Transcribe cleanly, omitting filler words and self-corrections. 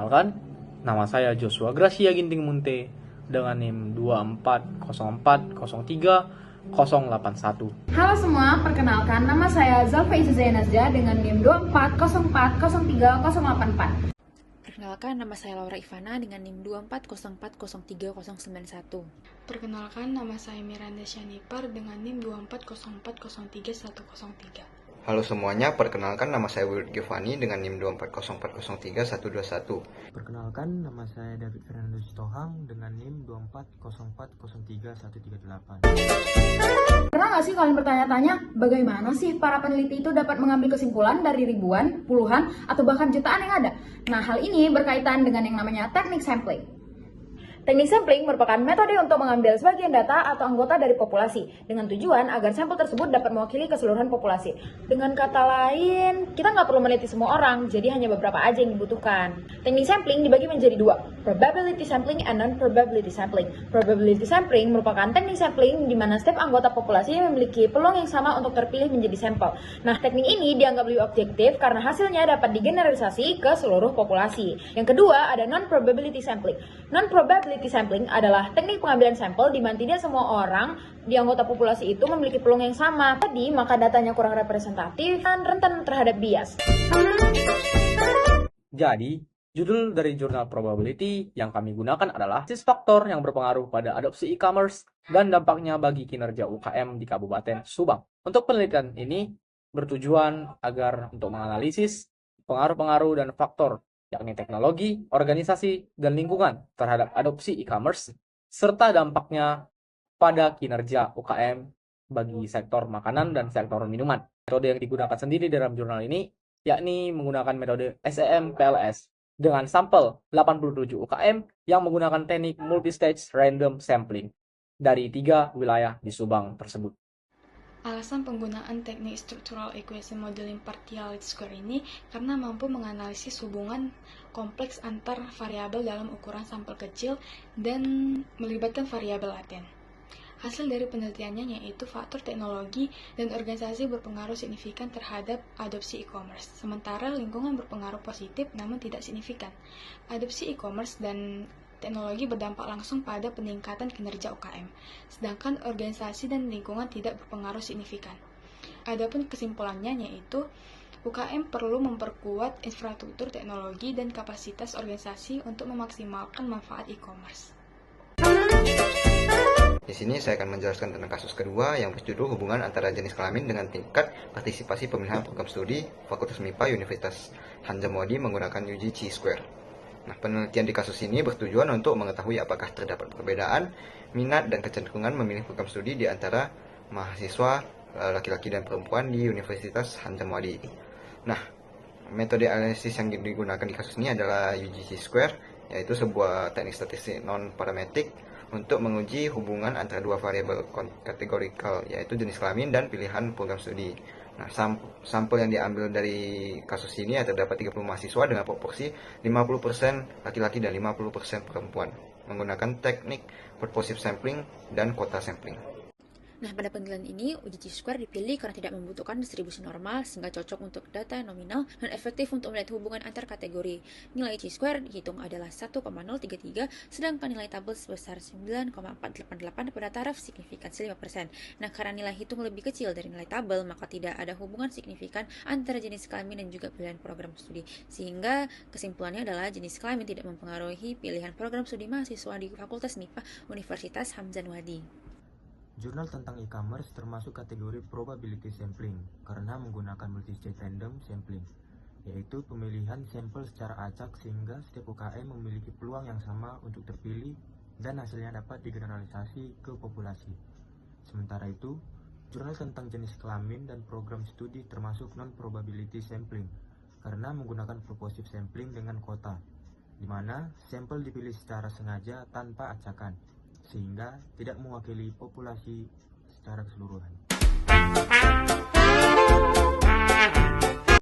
Perkenalkan, nama saya Joshua Gracia Ginting Munte dengan NIM 2404030081. Halo semua, perkenalkan nama saya Zalfa Izuzaya Nazja dengan NIM 2404030084. Perkenalkan, nama saya Laura Ivana dengan NIM 2404030091. Perkenalkan, nama saya Miranda Syanipar dengan NIM 2404031103. Halo semuanya, perkenalkan nama saya Will Giovanni dengan NIM 2404031121. Perkenalkan, nama saya David Fernando Sitohang dengan NIM 2404031138. Pernah nggak sih kalian bertanya-tanya, bagaimana sih para peneliti itu dapat mengambil kesimpulan dari ribuan, puluhan, atau bahkan jutaan yang ada? Nah, hal ini berkaitan dengan yang namanya teknik sampling. Teknik sampling merupakan metode untuk mengambil sebagian data atau anggota dari populasi dengan tujuan agar sampel tersebut dapat mewakili keseluruhan populasi. Dengan kata lain, kita nggak perlu meneliti semua orang, jadi hanya beberapa aja yang dibutuhkan. Teknik sampling dibagi menjadi dua, probability sampling and non-probability sampling. Probability sampling merupakan teknik sampling di mana setiap anggota populasi memiliki peluang yang sama untuk terpilih menjadi sampel. Nah, teknik ini dianggap lebih objektif karena hasilnya dapat digeneralisasi ke seluruh populasi. Yang kedua ada non-probability sampling. Non-probability sampling adalah teknik pengambilan sampel di mana tidak semua orang di anggota populasi itu memiliki peluang yang sama. Jadi, maka datanya kurang representatif dan rentan terhadap bias. Jadi, judul dari jurnal probability yang kami gunakan adalah faktor yang berpengaruh pada adopsi e-commerce dan dampaknya bagi kinerja UKM di Kabupaten Subang. Untuk penelitian ini bertujuan agar untuk menganalisis pengaruh-pengaruh dan faktor yakni teknologi, organisasi, dan lingkungan terhadap adopsi e-commerce, serta dampaknya pada kinerja UKM bagi sektor makanan dan sektor minuman. Metode yang digunakan sendiri dalam jurnal ini, yakni menggunakan metode SEM-PLS dengan sampel 87 UKM yang menggunakan teknik multistage random sampling dari 3 wilayah di Subang tersebut. Alasan penggunaan teknik structural equation modeling partiality square ini karena mampu menganalisis hubungan kompleks antar variabel dalam ukuran sampel kecil dan melibatkan variabel laten. Hasil dari penelitiannya yaitu faktor teknologi dan organisasi berpengaruh signifikan terhadap adopsi e-commerce, sementara lingkungan berpengaruh positif namun tidak signifikan. Adopsi e-commerce dan teknologi berdampak langsung pada peningkatan kinerja UKM, sedangkan organisasi dan lingkungan tidak berpengaruh signifikan. Adapun kesimpulannya yaitu UKM perlu memperkuat infrastruktur teknologi dan kapasitas organisasi untuk memaksimalkan manfaat e-commerce. Di sini saya akan menjelaskan tentang kasus kedua yang berjudul hubungan antara jenis kelamin dengan tingkat partisipasi pemilihan program studi Fakultas MIPA Universitas Hanjamodi menggunakan UG Chi-square. Nah, penelitian di kasus ini bertujuan untuk mengetahui apakah terdapat perbedaan minat dan kecenderungan memilih program studi di antara mahasiswa laki-laki dan perempuan di Universitas Hanjamodi. Nah, metode analisis yang digunakan di kasus ini adalah UGC Square, yaitu sebuah teknik statistik non-parametrik untuk menguji hubungan antara dua variabel kategorikal, yaitu jenis kelamin dan pilihan program studi. Nah, sampel yang diambil dari kasus ini terdapat 30 mahasiswa dengan proporsi 50% laki-laki dan 50% perempuan, menggunakan teknik purposive sampling dan quota sampling. Nah, pada penilaian ini, uji Chi-square dipilih karena tidak membutuhkan distribusi normal sehingga cocok untuk data nominal dan efektif untuk melihat hubungan antar kategori. Nilai Chi-square dihitung adalah 1,033, sedangkan nilai tabel sebesar 9,488 pada taraf signifikansi 5%. Nah, karena nilai hitung lebih kecil dari nilai tabel, maka tidak ada hubungan signifikan antara jenis kelamin dan juga pilihan program studi. Sehingga kesimpulannya adalah jenis kelamin tidak mempengaruhi pilihan program studi mahasiswa di Fakultas MIPA Universitas Hamzanwadi. Jurnal tentang e-commerce termasuk kategori probability sampling karena menggunakan multistage random sampling, yaitu pemilihan sampel secara acak sehingga setiap UKM memiliki peluang yang sama untuk terpilih dan hasilnya dapat digeneralisasi ke populasi. Sementara itu, jurnal tentang jenis kelamin dan program studi termasuk non-probability sampling karena menggunakan purposive sampling dengan kota, di mana sampel dipilih secara sengaja tanpa acakan, sehingga tidak mewakili populasi secara keseluruhan.